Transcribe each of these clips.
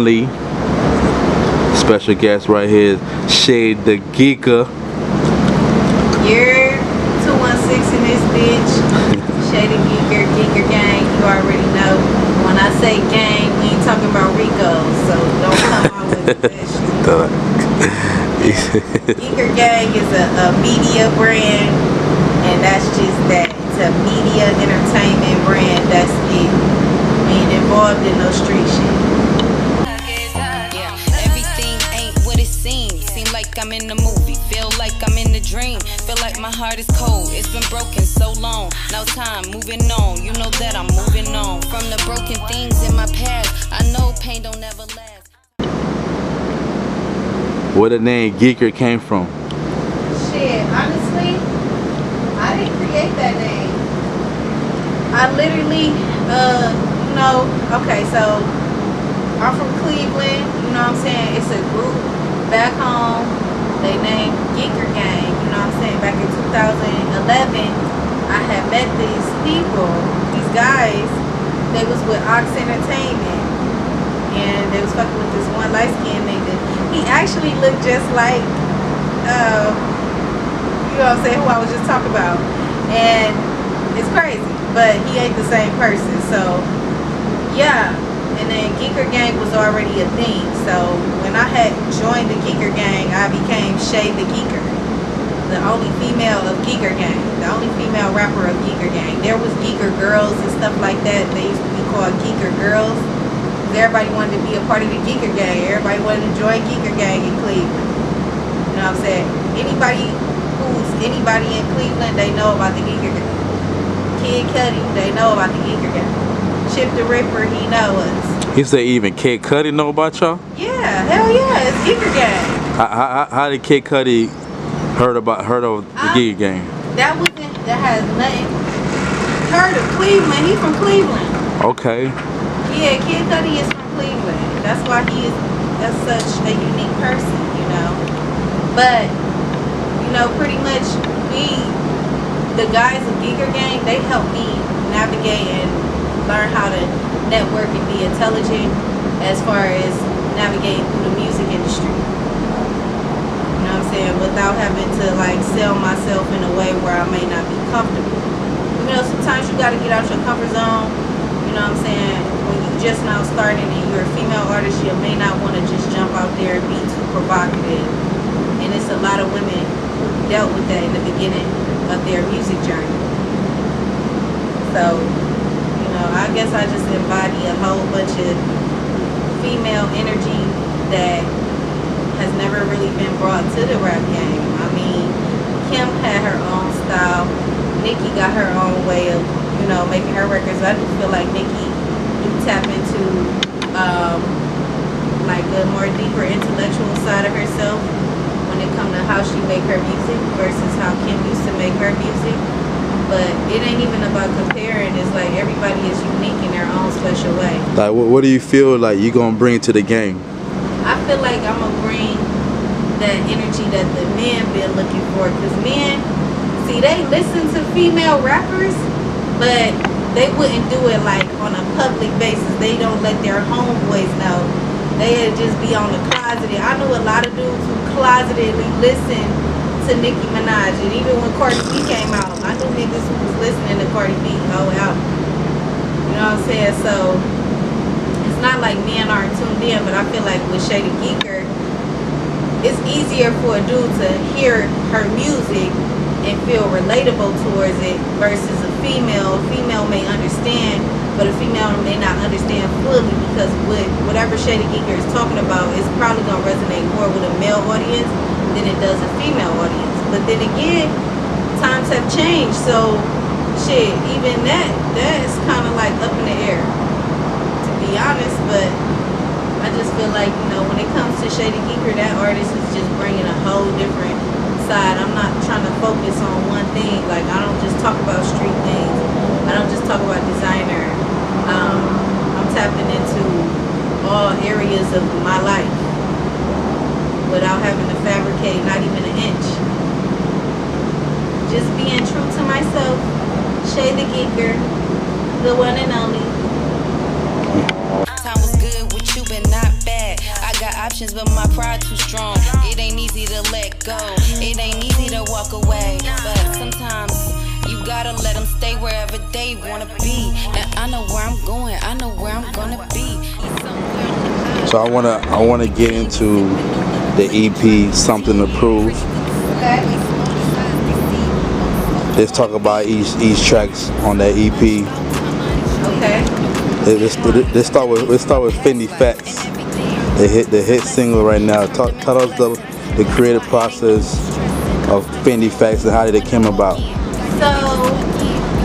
only special guest right here, Shay the Geeker. You're 216 in this bitch. Shay the Geeker, Geeker gang. You already know. When I say gang, we ain't talking about Rico, so don't come out with that shit. Geeker gang is a media brand, and that's just that. It's a media entertainment brand. That's it. We ain't involved in no street shit. I'm in the movie, feel like I'm in the dream, feel like my heart is cold, it's been broken so long, no time, moving on, you know that I'm moving on, from the broken things in my past, I know pain don't ever last. Where the name Geeker came from? Shit, honestly, I didn't create that name. I literally, okay, so I'm from Cleveland, you know what I'm saying, it's a group back home. They named Geeker Gang, you know what I'm saying? Back in 2011, I had met these people, these guys. They was with Ox Entertainment, and they was fucking with this one light-skinned nigga. He actually looked just like, you know what I'm saying, who I was just talking about. And it's crazy, but he ain't the same person. So, yeah. And then Geeker Gang was already a thing. So when I had joined the Geeker Gang, I became Shay the Geeker, the only female of Geeker Gang, the only female rapper of Geeker Gang. There was Geeker Girls and stuff like that. They used to be called Geeker Girls. Everybody wanted to be a part of the Geeker Gang. Everybody wanted to join Geeker Gang in Cleveland. You know what I'm saying? Anybody in Cleveland, they know about the Geeker Gang. Kid Cudi, they know about the Geeker Gang. Chip the Ripper, he know us. You say even Kid Cudi know about y'all? Yeah, hell yeah, it's Geeker Gang. How did Kid Cudi heard of the Geeker Gang? That has nothing. Heard of Cleveland? He from Cleveland. Okay. Yeah, Kid Cudi is from Cleveland. That's why that's such a unique person, you know. But pretty much the guys of Geeker Gang, they helped me navigate and learn how to network and be intelligent as far as navigating through the music industry. You know what I'm saying? Without having to sell myself in a way where I may not be comfortable. Sometimes you gotta get out your comfort zone. You know what I'm saying? When you just now starting and you're a female artist, you may not want to just jump out there and be too provocative. And it's a lot of women who dealt with that in the beginning of their music journey. So I guess I just embody a whole bunch of female energy that has never really been brought to the rap game. I mean, Kim had her own style. Nicki got her own way of, making her records. I do feel like Nicki do tap into a more deeper intellectual side of herself when it comes to how she make her music versus how Kim used to make her music. But it ain't even about comparing. It's like everybody is unique in their own special way. Like, what do you feel like you gonna bring to the game? I feel like I'm gonna bring that energy that the men been looking for. Cause men, see, they listen to female rappers, but they wouldn't do it on a public basis. They don't let their homeboys know. They'd just be on the closeted. I knew a lot of dudes who closetedly listen to Nicki Minaj, and even when Cardi B came out, I knew niggas who was listening to Cardi B whole album. You know what I'm saying? So it's not like men aren't tuned in, but I feel like with Shay the Geeker, it's easier for a dude to hear her music and feel relatable towards it versus a female. A female may understand, but a female may not understand fully because whatever Shay the Geeker is talking about is probably gonna resonate more with a male audience than it does a female audience. But then again, times have changed, so shit, even that's kind of up in the air, to be honest. But I just feel like, when it comes to Shay the Geeker, that artist is just bringing a whole different side. I'm not trying to focus on one thing. I don't just talk about street things. I don't just talk about designer. I'm tapping into all areas of my life without having to fabricate not even an inch. Just being true to myself. Shay the Geeker, the one and only. Time was good with you, but not bad. options, but my pride too strong. It ain't easy to let go. It ain't easy to walk away. But sometimes you gotta let them stay wherever they wanna be. And I know where I'm going, I know where I'm gonna be. So I wanna get into the EP Something to Prove. Okay. Let's talk about each tracks on that EP. Okay. Let's start with Fendi Facts. The hit single right now. Tell us the creative process of Fendi Facts and how did it come about. So,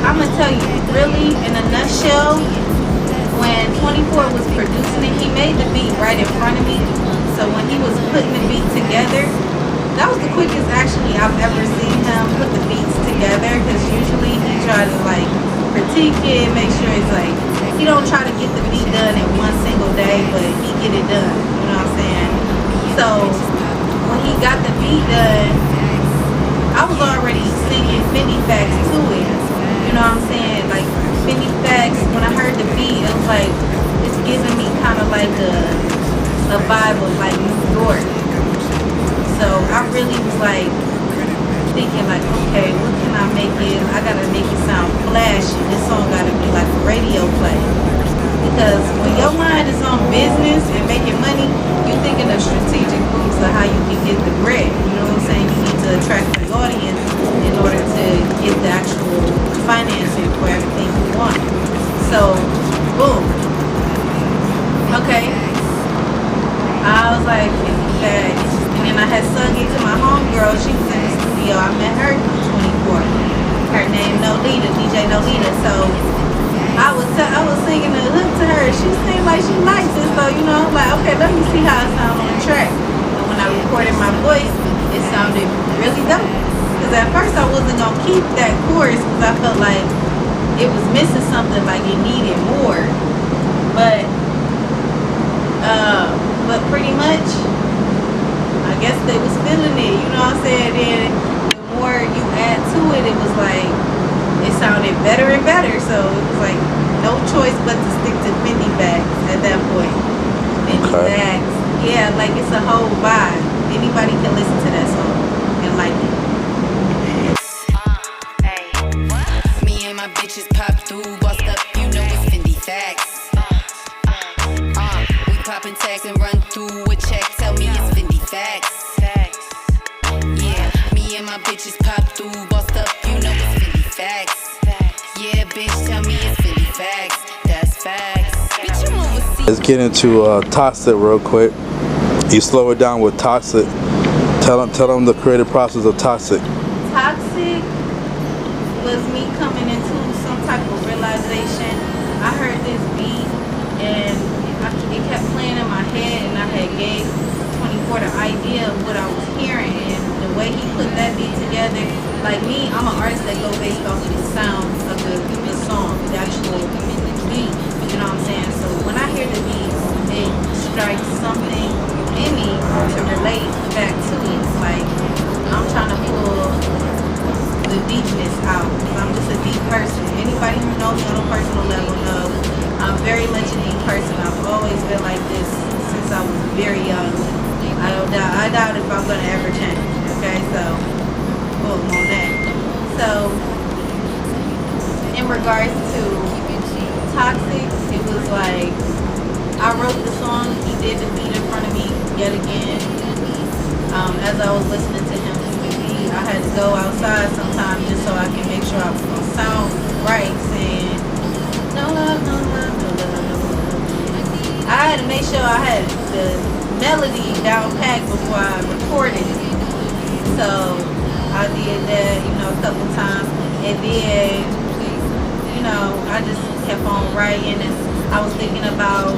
I'm going to tell you, really, in a nutshell, when 24 was producing it, he made the beat right in front of me. So when he was putting the beat together, that was the quickest actually I've ever seen him put the beats together, because usually he tries to like critique it, make sure it's like, he don't try to get the beat done in one single day, but he get it done, you know what I'm saying? So when he got the beat done, I was already singing Fendi Facts to it, you know what I'm saying? Like Fendi Facts, when I heard the beat, it was like, it's giving me kind of like a vibe of like New York. So I really was like thinking like, okay, what can I make it? I gotta make it sound flashy. This song gotta be like a radio play. Because when your mind is on business and making money, you're thinking of strategic moves of how you can get the bread. You know what I'm saying? You need to attract the audience in order to get the actual financing for everything you want. So, boom. Okay. I was like, okay. And then I had sung it to my homegirl. She was in the studio. I met her through 24. Her name Nolita, DJ Nolita. So I was singing the hook to her. She seemed like she likes it. So, you know, I'm like, okay, let me see how it sounds on the track. And when I recorded my voice, it sounded really dope. Because at first I wasn't going to keep that chorus because I felt like it was missing something, like it needed more. But pretty much, I guess they was feeling it, you know what I'm saying? Then the more you add to it, it was like, it sounded better and better. So it was like, no choice but to stick to Fendi Facts at that point. Fendi Facts, yeah, like it's a whole vibe. Anybody can listen to that song and like it. Me and my bitches pop through, bossed up, you know it's Fendi Facts. We poppin' tags and run through a check, tell me it's Fendi Facts. Yeah, me and my bitches pop through, bossed up, you know it's Fendi Facts. Yeah, bitch, tell me it's Fendi Facts. That's facts. Bitch, I'm overseas. Let's get into Toxic real quick. You slow it down with Toxic. Tell them the creative process of Toxic. Toxic was me coming into some type of realization. I heard this beat and it kept playing in my head, and I had gave 24 the idea of what I was hearing, and the way he put that beat together. Like me, I'm an artist that go based off of the sound of the song, the actual beat. You know what I'm saying? So when I hear the beat, it strikes something in me to relate back to it. Like I'm trying to pull the deepness out, because I'm just a deep person. Anybody who knows me on a personal level knows I'm very much a deep person. I've always been like this since I was very young. I doubt if I'm gonna ever change. Okay, so boom on that. So in regards to Toxic, it was like I wrote the song, he did the beat in front of me yet again. As I was listening to him do the beat, I had to go outside sometimes just so I can make sure I sound right, saying no love, no love, no love, no love. I had to make sure I had the melody down packed before I recorded it. So I did that, you know, a couple times, and then, you know, I just kept on writing, and I was thinking about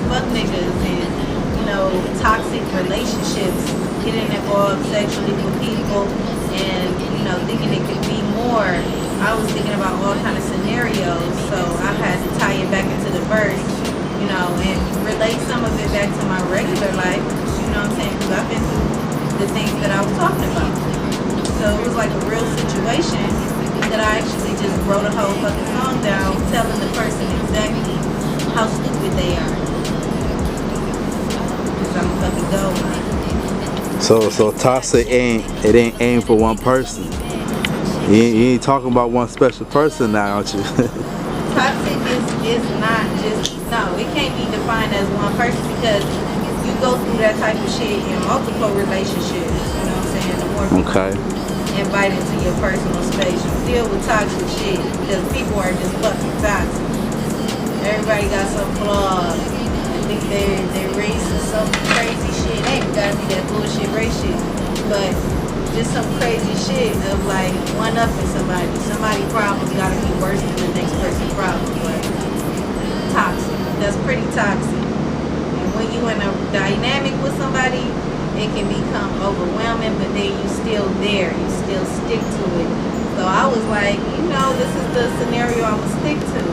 fuck niggas and, you know, toxic relationships, getting involved sexually with people, and, you know, thinking it could be more. I was thinking about all kind of scenarios, so I had to tie it back into the verse, you know, and relate some of it back to my regular life, you know what I'm saying, because I've been through the things that I was talking about. So it was like a real situation that I actually just wrote a whole fucking song down, telling the person exactly how stupid they are. So I'm a fucking gold mine. So toxic ain't aimed for one person. You ain't talking about one special person now, aren't you? Toxic is not just, no, it can't be defined as one person because you go through that type of shit in multiple relationships. You know what I'm saying? The more people Okay. invite into your personal space, you deal with toxic shit because people are just fucking toxic. Everybody got some flaws. I think they're racist, some crazy shit. They ain't gotta be that bullshit race shit, but just some crazy shit of like one-upping somebody. Somebody's problems gotta be worse than the next person's problem. But toxic. That's pretty toxic. And when you in a dynamic with somebody, it can become overwhelming, but then you still there. You still stick to it. So I was like, you know, this is the scenario I'm gonna stick to.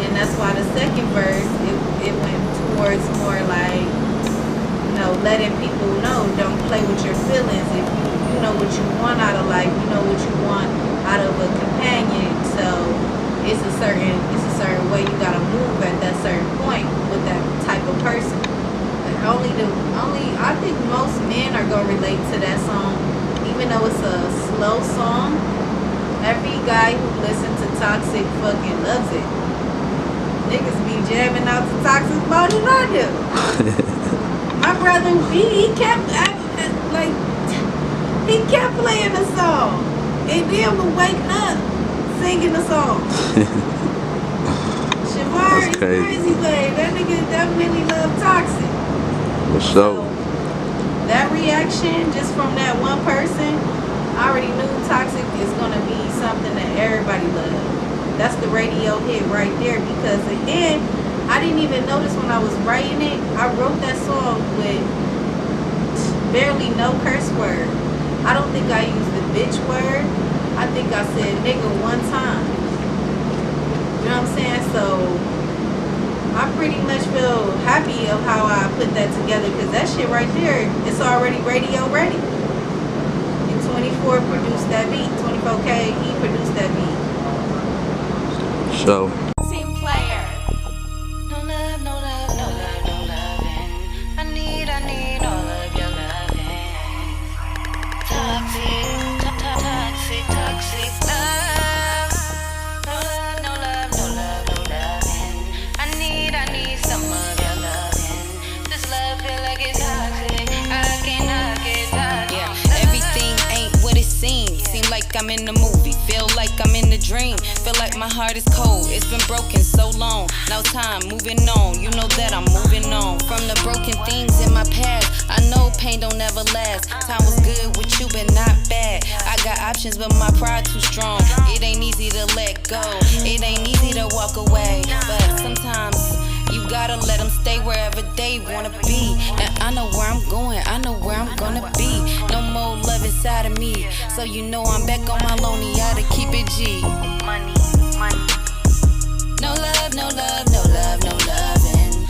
And that's why the second verse, it went towards more like, you know, letting people know, don't play with your feelings. If you know what you want out of life, you know what you want out of a companion. So it's a certain way you gotta move at that certain point with that type of person. And I think most men are gonna relate to that song, even though it's a slow song. Every guy who listens to Toxic fucking loves it. Niggas be jamming out to Toxic more than I do. My brother B, he kept playing the song, and then was waking up singing the song. Shamar is crazy, babe. That nigga definitely love Toxic. For sure. So, that reaction just from that one person, I already knew Toxic is gonna be something that everybody loves. That's the radio hit right there because again, I didn't even notice when I was writing it. I wrote that song with barely no curse word. I don't think I used the bitch word. I think I said nigga one time. You know what I'm saying? So I pretty much feel happy of how I put that together because that shit right there, it's already radio ready. And 24 produced that beat. 24K, he produced that beat. So. Team player. No love, no love, no love, no loving. I need all of your loving. Toxic, toxic, toxic love. No love, no love, no love, no loving. I need some of your loving. This love feel like it's toxic. I cannot get toxic. Yeah, everything ain't what it seems. Seem like I'm in the movie. Feel like I'm in the dream. Feel like my heart is cold. It's been broken so long. Now time moving on. You know that I'm moving on. From the broken things in my past, I know pain don't ever last. Time was good with you, but not bad. I got options, but my pride too strong. It ain't easy to let go. It ain't easy to walk away. But sometimes you gotta let them stay wherever they wanna be. And I know where I'm going. I know where I'm gonna be. No more love inside of me. So you know I'm back on my lonely. Gotta keep it G. Money, money. No love, no love, no love, no loving.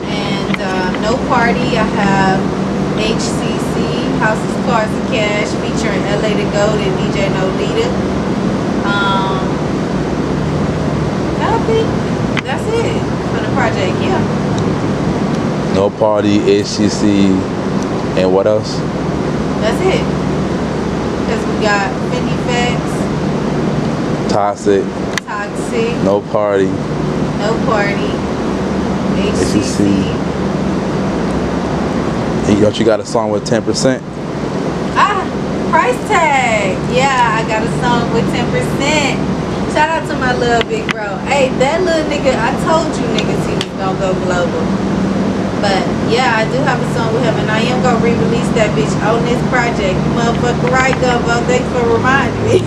And no party. I have HCC, Houses, Cars, and Cash, featuring LA to Gold and DJ No Leader. I think that's it for the project. Yeah. No party, HCC, and what else? That's it. Because we got Fendi Facts, Toxic, No Party, HCC. And don't you got a song with 10%? Price tag. Yeah, I got a song with 10%. Shout out to my little big bro. Hey, that little nigga, I told you niggas he was gonna go global. But yeah, I do have a song with him, and I am gonna re-release that bitch on this project. You motherfucker right, Gumbo. Thanks for reminding me.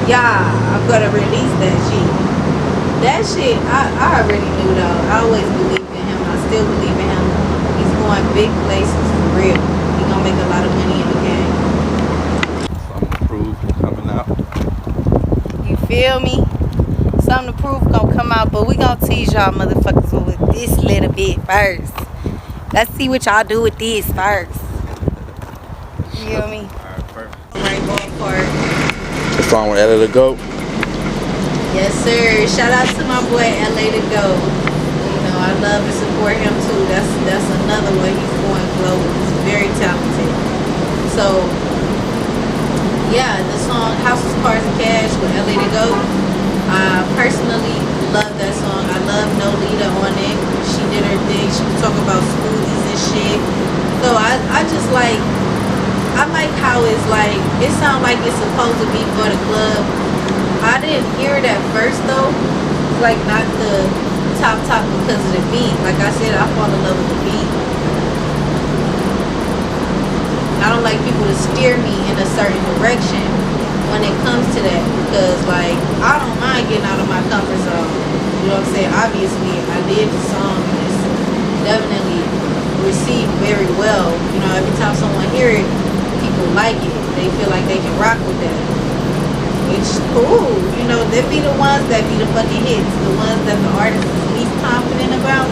Yeah, I'm gonna release that shit. That shit, I already knew though. I always believed in him. I still believe in him. He's going big places for real. He gonna make a lot of money in the game. Something to prove coming out. You feel me? Something to prove gonna come out, but we gonna tease y'all motherfuckers with this little bit first. Let's see what y'all do with this first. You feel me? Alright, perfect. Rainbow Park. The song with LA to Go. Yes, sir. Shout out to my boy LA to Go. You know, I love and support him too. That's another one. He's going global. He's very talented. So yeah, the song Houses, Cars, and Cash with LA to Go. I personally love that song. I love No Leader on it. She did her thing. She was talking about smoothies and shit. So I just like, I like how it's like, it sounds like it's supposed to be for the club. I didn't hear it at first though. It's like not the top because of the beat. Like I said, I fall in love with the beat. I don't like people to steer me in a certain direction when it comes to that, because like I don't mind getting out of my comfort zone. You know what I'm saying? Obviously, I did the song and it's definitely received very well. You know, every time someone hear it, people like it. They feel like they can rock with that. It's cool. You know, they be the ones that be the fucking hits, the ones that the artist is least confident about.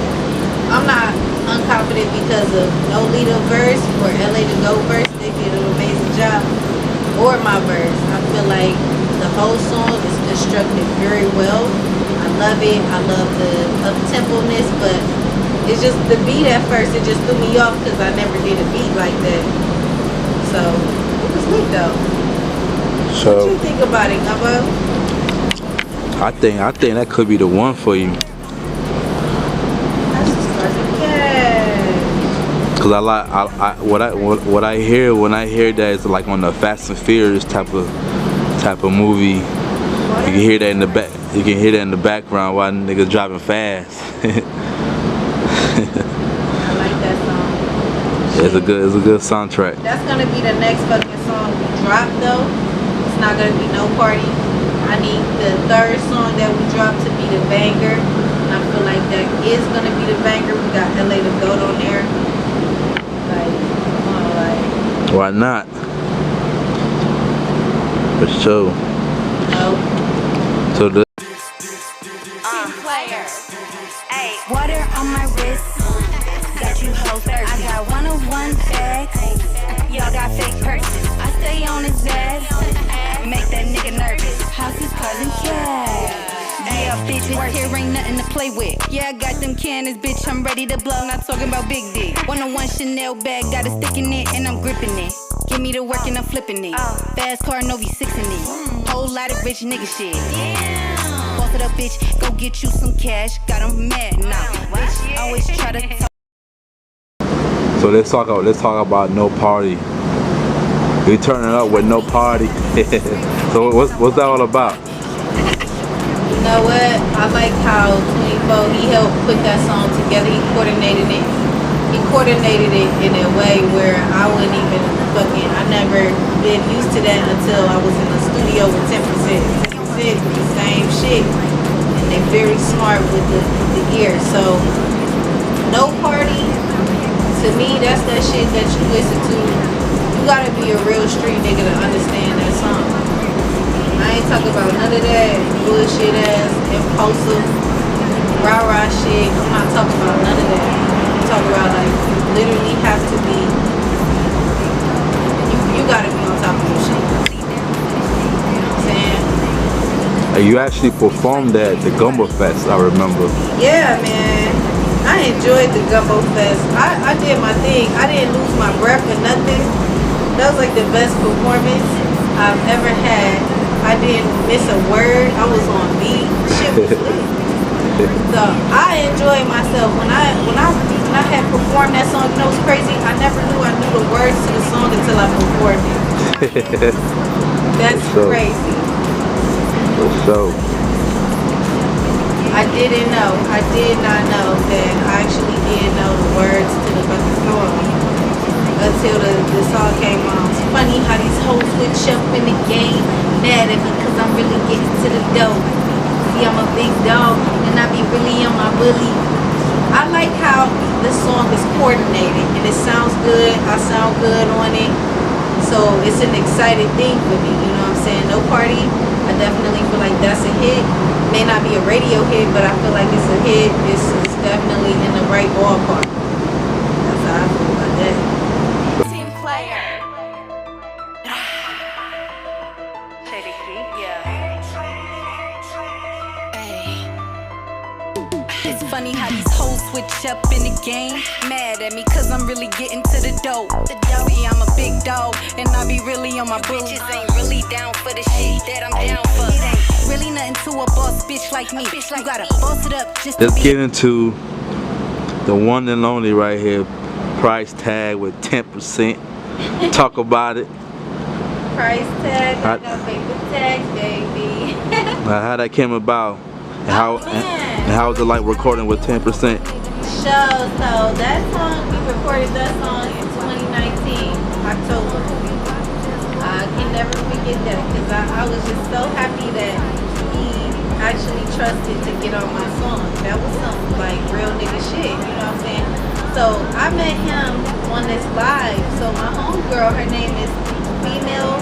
I'm not unconfident because of No Leader verse or LA to Go verse. They did an amazing job. Or my verse. I feel like the whole song is constructed very well. I love it. I love the up-tempo-ness, but it's just the beat at first, it just threw me off because I never did a beat like that. So it was lit though. So what you think about it, Gumbo? I think that could be the one for you. Cause I like what I hear when I hear that is like on the Fast and Furious type of movie. You can hear that in the back. You can hear that in the background while niggas driving fast. I like that song. Yeah, it's a good soundtrack. That's gonna be the next fucking song we drop though. It's not gonna be No Party. I need the third song that we drop to be the banger. And I feel like that is gonna be the banger. We got LA to Go on there. Like, come on, like. Why not? For sure. No. So the Water on my wrist, got you whole thirsty. I got 101 bags, y'all got fake purses. I stay on his ass, make that nigga nervous. Houses, cars, and cash. Yeah, bitch, here ain't nothing to play with. Yeah, I got them cannons, bitch, I'm ready to blow. Not talking about big dick. 101 Chanel bag, got a stick in it, and I'm gripping it. Give me the work and I'm flipping it. Fast car, no V6 in it. Whole lot of rich nigga shit. Boss it up, bitch, go get you some cash. Got 'em mad now. Bitch, always try to talk. So let's talk about No Party. We turning up with No Party. So what's that all about? You know what? I like how 24, he helped put that song together. He coordinated it in a way where I wouldn't even I never been used to that until I was in the studio with 10%. 10% the same shit. And they're very smart with the ear. So, No Party, to me, that's that shit that you listen to. You gotta be a real street nigga to understand that song. I ain't talking about none of that bullshit ass, impulsive, rah-rah shit. I'm not talking about none of that. I'm talking about like, you literally have to be, you gotta be on top of your shit. You know what I'm saying? You actually performed at the Gombo'S Fest, I remember. Yeah, man. I enjoyed the Gombo'S Fest. I did my thing. I didn't lose my breath or nothing. That was like the best performance I've ever had. I didn't miss a word. I was on beat. Shit was lit. So I enjoyed myself when I had performed that song. You know what's crazy? I never knew I knew the words to the song until I performed it. That's crazy. For sure. I did not know that I actually did know the words to the fucking song until the song came on. It's funny how these hoes switch up in the game, mad at me cause I'm really getting to the dough. See, I'm a big dog and I be really on my bully. I like how this song is coordinated and it sounds good. I sound good on it. So it's an exciting thing for me, you know what I'm saying? No Party, I definitely feel like that's a hit. May not be a radio hit, but I feel like it's a hit. It's definitely in the right ballpark. That's how I feel about that. Team player. It's funny how these hoes switch up in the game. Mad at me cause I'm really getting to the dope. See, I'm a big dog and I be really on my bitches ain't really down for the shit that I'm down for. It ain't really nothing to a boss bitch like me. You gotta boss it up just to Let's be. get into the one and only right here. Price tag with 10%. Talk about it. Price tag, I got paper tags, baby. How that came about, and how was it like recording with 10%? So that song, we recorded that song in 2019, October. I can never forget that because I was just so happy that he actually trusted to get on my song. That was some like real nigga shit, you know what I'm saying? So I met him on this live. So my homegirl, her name is female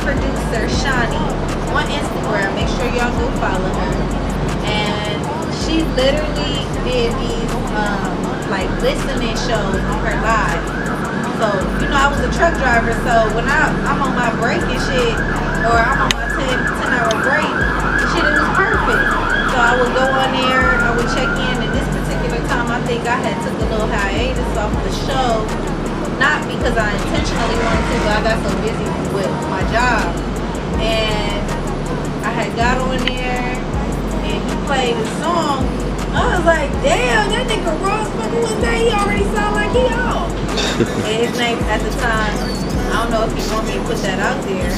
producer Shani on Instagram. Make sure y'all go follow her. And she literally did these like listening shows on her live. So you know I was a truck driver, so when I'm on my break and shit, or I'm on my 10-hour break, shit, it was perfect. So I would go on there, I would check in, and this particular time I think I had took a little hiatus off the show. Not because I intentionally wanted to, but I got so busy with my job. And I had got on there and he played a song. I was like, damn, that nigga Ross fucking was that. He already sound like he on. And his name at the time, I don't know if he want me to put that out there.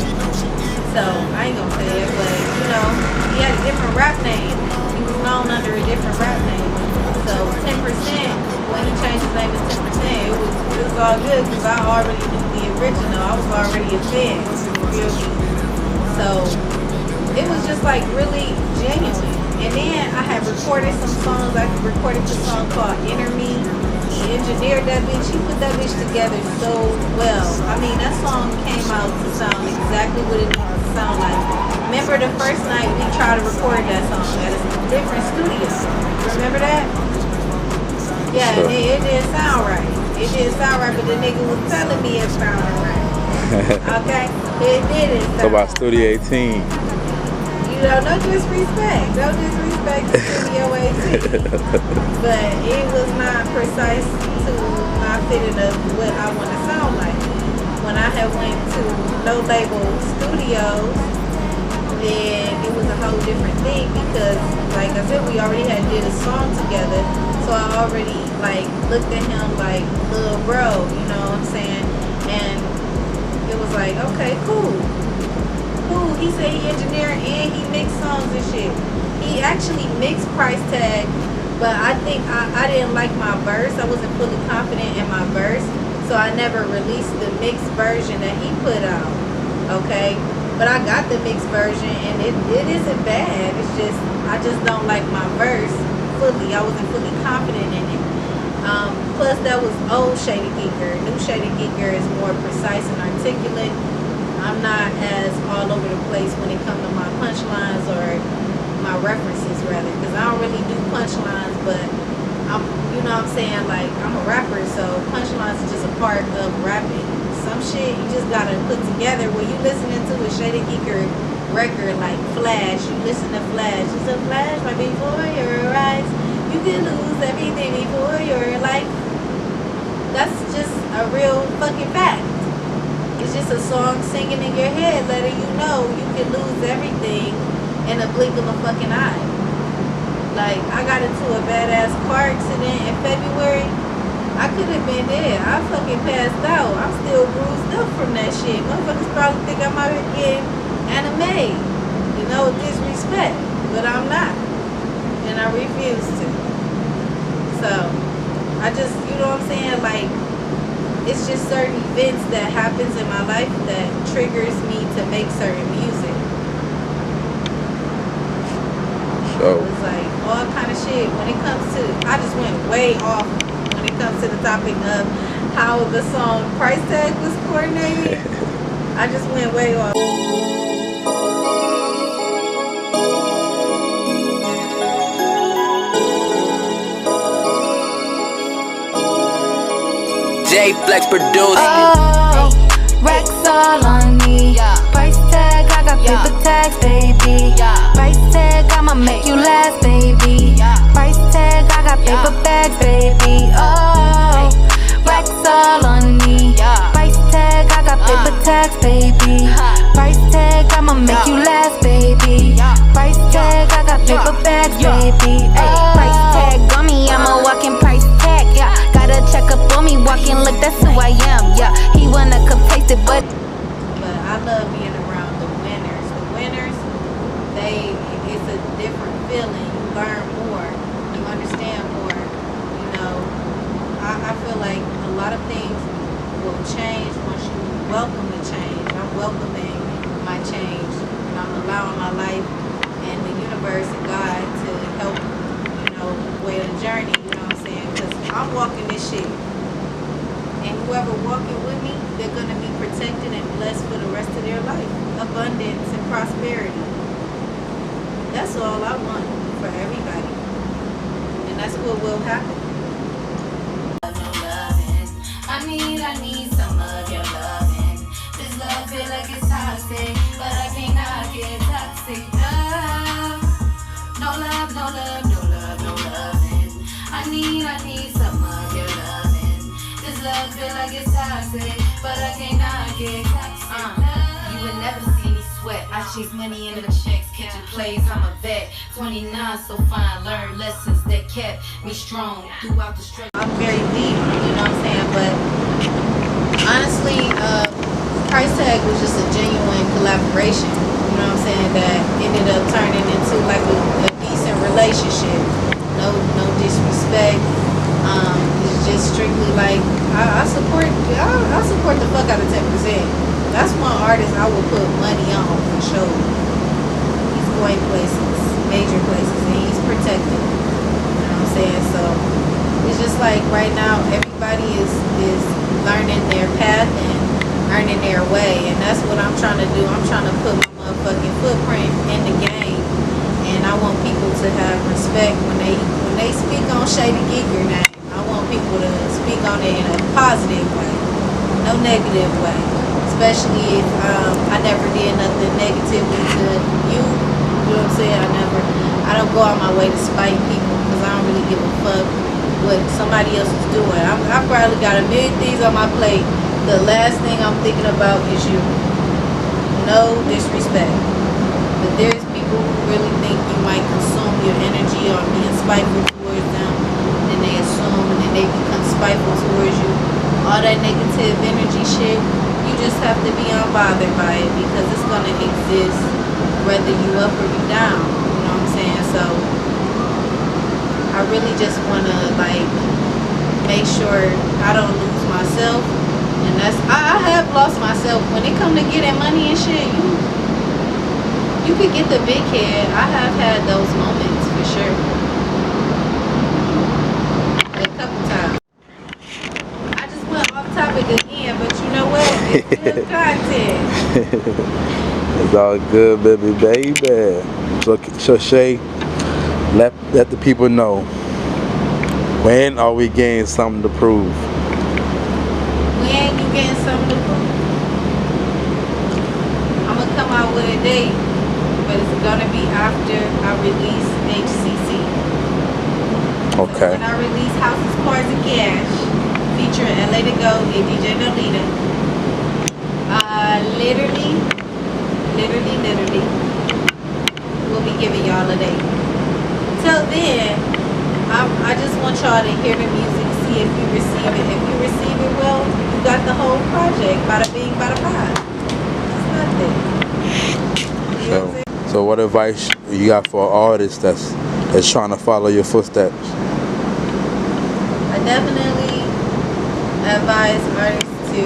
So I ain't gonna say it, but you know, he had a different rap name. He was known under a different rap name. So 10%, when he changed his name to 10%, it was all good because I already knew the original. I was already a fan. You feel me? So it was just like really genuine. And then I had recorded some songs. I recorded the song called Inner Me. He engineered that bitch. He put that bitch together so well. I mean, that song came out to sound exactly what it needed to sound like. Remember the first night we tried to record that song at a different studio? Remember that? Yeah, sure. It didn't sound right. It didn't sound right, but the nigga was telling me it sounded right. Okay? It didn't sound So about Studio 18. You know, no disrespect. No disrespect to Studio 18. But it was not precise to my fitting of what I want to sound like. When I had went to No Label Studios, then it was a whole different thing because, like I said, we already had did a song together. So I already like looked at him like little bro, you know what I'm saying? And it was like, okay, cool. He said he engineered and he mixed songs and shit. He actually mixed Price Tag, but I think I didn't like my verse. I wasn't fully confident in my verse, so I never released the mixed version that he put out. Okay, but I got the mixed version and it isn't bad. It's just I just don't like my verse fully. I wasn't fully confident in it. Plus that was old Shady Geeker. New Shady Geeker is more precise and articulate. I'm not as all over the place when it comes to my punchlines or my references rather, because I don't really do punchlines, but I'm, you know what I'm saying, like I'm a rapper, so punchlines is just a part of rapping. Some shit you just gotta put together. When you listening to a Shady Geeker record like Flash, you listen to Flash, it's a flash right before your eyes, you can lose everything before your life. That's just a real fucking fact. It's just a song singing in your head, letting you know you can lose everything in a blink of a fucking eye. Like, I got into a badass car accident in February. I could have been dead. I fucking passed out. I'm still bruised up from that shit. Motherfuckers probably think I'm out here getting anime. You know, disrespect. But I'm not. And I refuse to. So, I just, you know what I'm saying? Like, it's just certain events that happens in my life that triggers me to make certain music. So it's like all kind of shit. When it comes to, I just went way off when it comes to the topic of how the song Price Tag was coordinated. I just went way off. J Flex produced. Oh, racks all on me. Price tag, I got paper tags, baby. Price tag, I'ma make you last, baby. Price tag, I'm allowing my life and the universe and God to help, with a journey, you know what I'm saying? Because I'm walking this shit. And whoever walking with me, they're going to be protected and blessed for the rest of their life. Abundance and prosperity. That's all I want for everybody. And that's what will happen. I need some of your loving. This love feel like it's toxic, but I can't knock it. Toxic love. No love, no love, no love, no loving. I need some of your loving. This love feel like it's toxic, but I can't knock it. Toxic love. You would never see me sweat. I chase money in the checks, catching plays. I'm a vet. 29, so fine. Learn lessons that kept me strong throughout the struggle. I'm very deep, you know what I'm saying? But honestly, Price Tag was just a genuine collaboration, you know what I'm saying, that ended up turning into like a decent relationship. No disrespect. It's just strictly like I support the fuck out of 10%. That's one artist I would put money on for sure. He's going places, major places, and he's protected. You know what I'm saying? So it's just like right now everybody is learning their path and earning their way, and that's what I'm trying to do. I'm trying to put my motherfucking footprint in the game, and I want people to have respect when they speak on Shay the Geeker name. I want people to speak on it in a positive way, no negative way. Especially if I never did nothing negatively to you. You know what I'm saying? I don't go out my way to spite people because I don't really give a fuck what somebody else is doing. I probably got a million things on my plate. The last thing I'm thinking about is you. No disrespect. But there's people who really think you might consume your energy on being spiteful towards them. Then they assume and then they become spiteful towards you. All that negative energy shit, you just have to be unbothered by it because it's going to exist whether you up or you down. You know what I'm saying? So I really just want to like make sure I don't lose myself, and that's I have lost myself when it come to getting money and shit. You could get the big head. I have had those moments for sure, a couple times. I just went off topic again, but you know what? It's good content. It's all good, baby. So Shay, let the people know, when are we getting something to prove? When you getting something to prove? I'm gonna come out with a date, but it's gonna be after I release HCC. Okay. So when I release Houses, Cars, and Cash, featuring LA to Go and DJ Nolita, literally, we'll be giving y'all a date. Till then, I just want y'all to hear the music, see if you receive it. If you receive it well, you got the whole project. Bada bing, bada bye. It's nothing. You know what I'm saying? So what advice you got for artists that's trying to follow your footsteps? I definitely advise artists to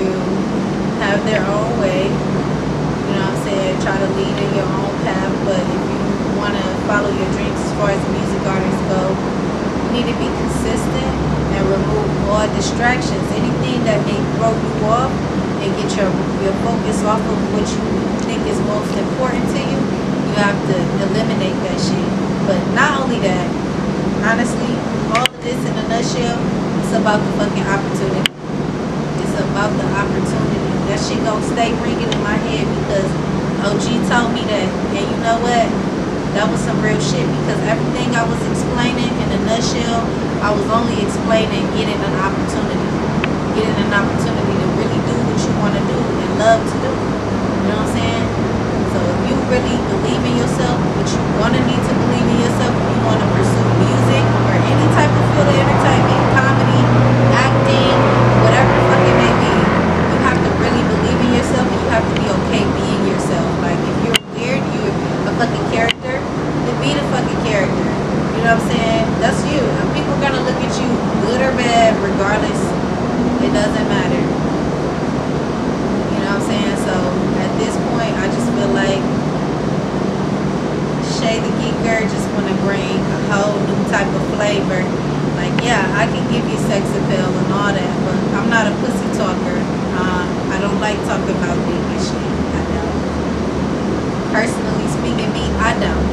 have their own way. You know what I'm saying? Try to lead in your own path, but if you want to follow your dreams as far as music artists go, you need to be consistent and remove all distractions. Anything that may throw you off and get your focus off of what you think is most important to you, you have to eliminate that shit. But not only that, honestly, all of this in a nutshell, it's about the fucking opportunity. It's about the opportunity. That shit gonna stay ringing in my head because OG told me that. And you know what? That was some real shit because everything I was explaining in a nutshell, I was only explaining getting an opportunity. Getting an opportunity to really do what you want to do and love to do. You know what I'm saying? So if you really believe in yourself, which you're gonna need to believe in yourself if you want to pursue music or any type of field of entertainment, comedy, acting, whatever the fuck it may be, you have to really believe in yourself and you have to be okay being yourself. Like if you're weird, you're a fucking character, then be the fucking character. You know what I'm saying? That's you. And people are gonna look at you good or bad, regardless. It doesn't matter. You know what I'm saying? So sex appeal and all that, but I'm not a pussy talker. I don't like talking about dick and shit. I don't. Personally speaking, I don't.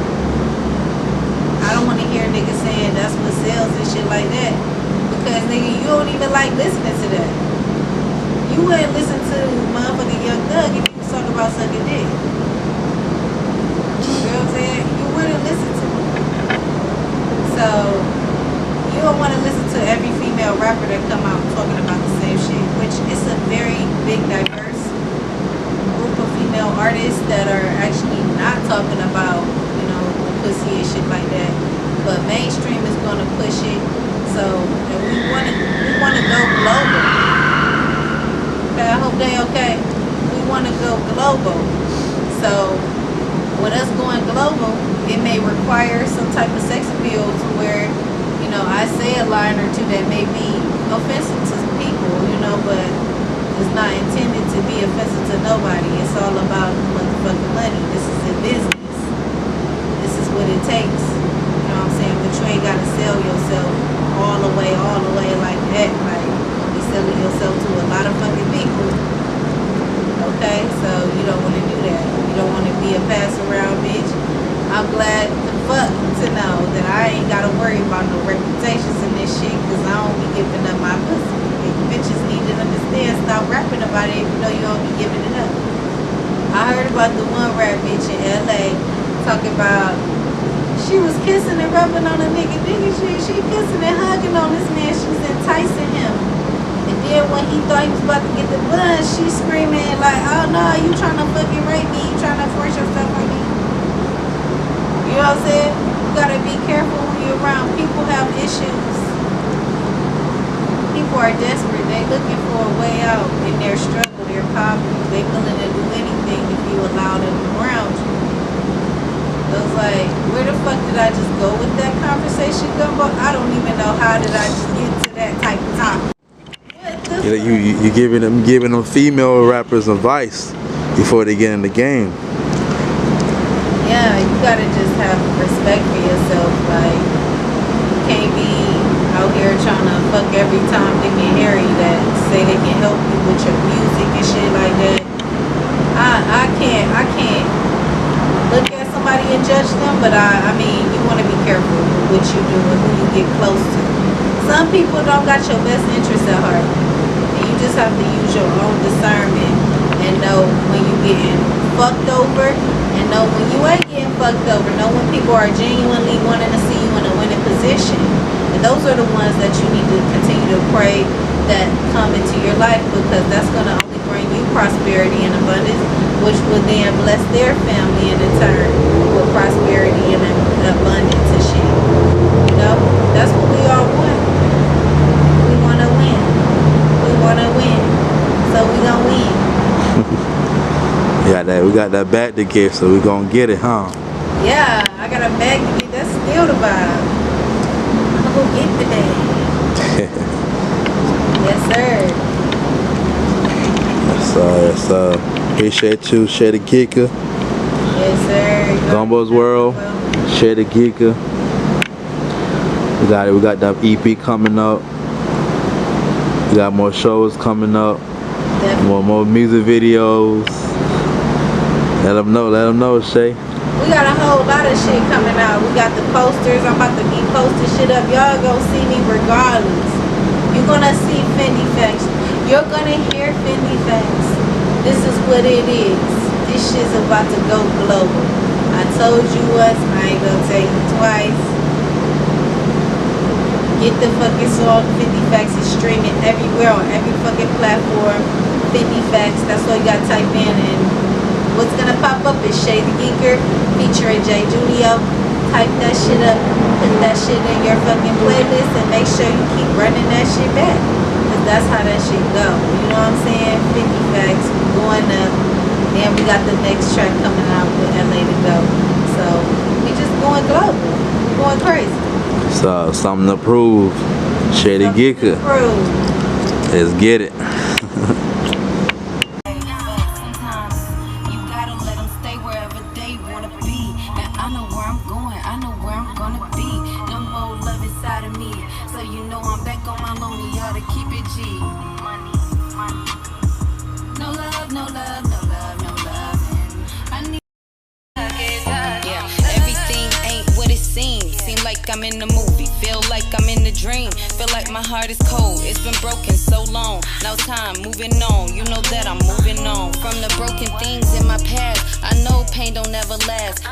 I don't want to hear niggas saying that's what sells and shit like that. Because, nigga, you don't even like listening to that. You wouldn't listen to motherfucking Young Thug if you was talking about sucking dick. You know what I'm saying? You wouldn't listen to it. So, you don't want to listen to every female rapper that come out talking about the same shit, which is a very big, diverse group of female artists that are actually not talking about, you know, the pussy and shit like that. But mainstream is going to push it. So, and we want to go global. Okay, I hope they okay. We want to go global. So, with us going global, it may require some type of sex appeal to where, you know, I say a line or two that may be offensive to people, you know, but it's not intended to be offensive to nobody. It's all about motherfucking money. This is a business. This is what it takes. You know what I'm saying? But you ain't got to sell yourself all the way like that. Like, you'll be selling yourself to a lot of fucking people. Okay? So, you don't want to do that. You don't want to be a pass-around bitch. I'm glad the fuck to know that I ain't got to worry about no reputations in this shit, because I don't be giving up my pussy. And bitches need to understand, stop rapping about it if you know you don't be giving it up. I heard about the one rap bitch in LA talking about she was kissing and rubbing on a nigga shit. She kissing and hugging on this man. She was enticing him. And then when he thought he was about to get the bun, she screaming like, oh no, you trying to fucking rape me. You trying to force yourself on me. You know what I'm saying? You gotta be careful who you're around. People have issues. People are desperate. They looking for a way out in their struggle, their poverty. They willing to do anything if you allow them around you. I was like, where the fuck did I just go with that conversation, Gumbo? I don't even know how did I just get to that type of topic. You giving them female rappers advice before they get in the game. Yeah, you gotta just have respect for yourself. Like, you can't be out here trying to fuck every time Dick and Harry that say they can help you with your music and shit like that. I can't look at somebody and judge them, but I mean, you want to be careful with what you do and who you get close to. Some people don't got your best interest at heart, and you just have to use your own discernment and know when you getting fucked over, and know when you ain't getting fucked over. Know when people are genuinely wanting to see you in a winning position, and those are the ones that you need to continue to pray that come into your life, because that's going to only bring you prosperity and abundance, which will then bless their family in turn with prosperity and abundance and shit. You know, that's what we all want. We want to win. We want to win. So we gonna win. We got that bag to give, so we gonna get it, huh? Yeah, I got a bag to get. That's still the vibe. I'm gonna go get the bag. Yes, sir. Yes, appreciate you, Shay the Geeker. Yes, sir. Gombo'S World, Shay the Geeker. We got that EP coming up. We got more shows coming up. Definitely. More music videos. Let them know, Shay. We got a whole lot of shit coming out. We got the posters. I'm about to be posting shit up. Y'all gonna see me regardless. You're gonna see Fendi Facts. You're gonna hear Fendi Facts. This is what it is. This shit's about to go global. I told you once, I ain't gonna tell you twice. Get the fucking song. Fendi Facts is streaming everywhere on every fucking platform. Fendi Facts, that's what you gotta type in, and what's gonna pop up is Shay the Geeker featuring J Julio. Type that shit up, put that shit in your fucking playlist, and make sure you keep running that shit back, cause that's how that shit go. You know what I'm saying? 50 Facts, we going up, and we got the next track coming out with LA to go. So we just going global, we going crazy. So something to prove. Shay the Geeker. Let's get it. I know where I'm gonna be. No more love inside of me, so you know I'm back on my lonely. like I'm in the movie. Feel like I'm in the dream. Feel like my heart is cold. It's been broken so long. Now time moving on. You know that I'm moving on. From the broken things in my past, I know pain don't ever last.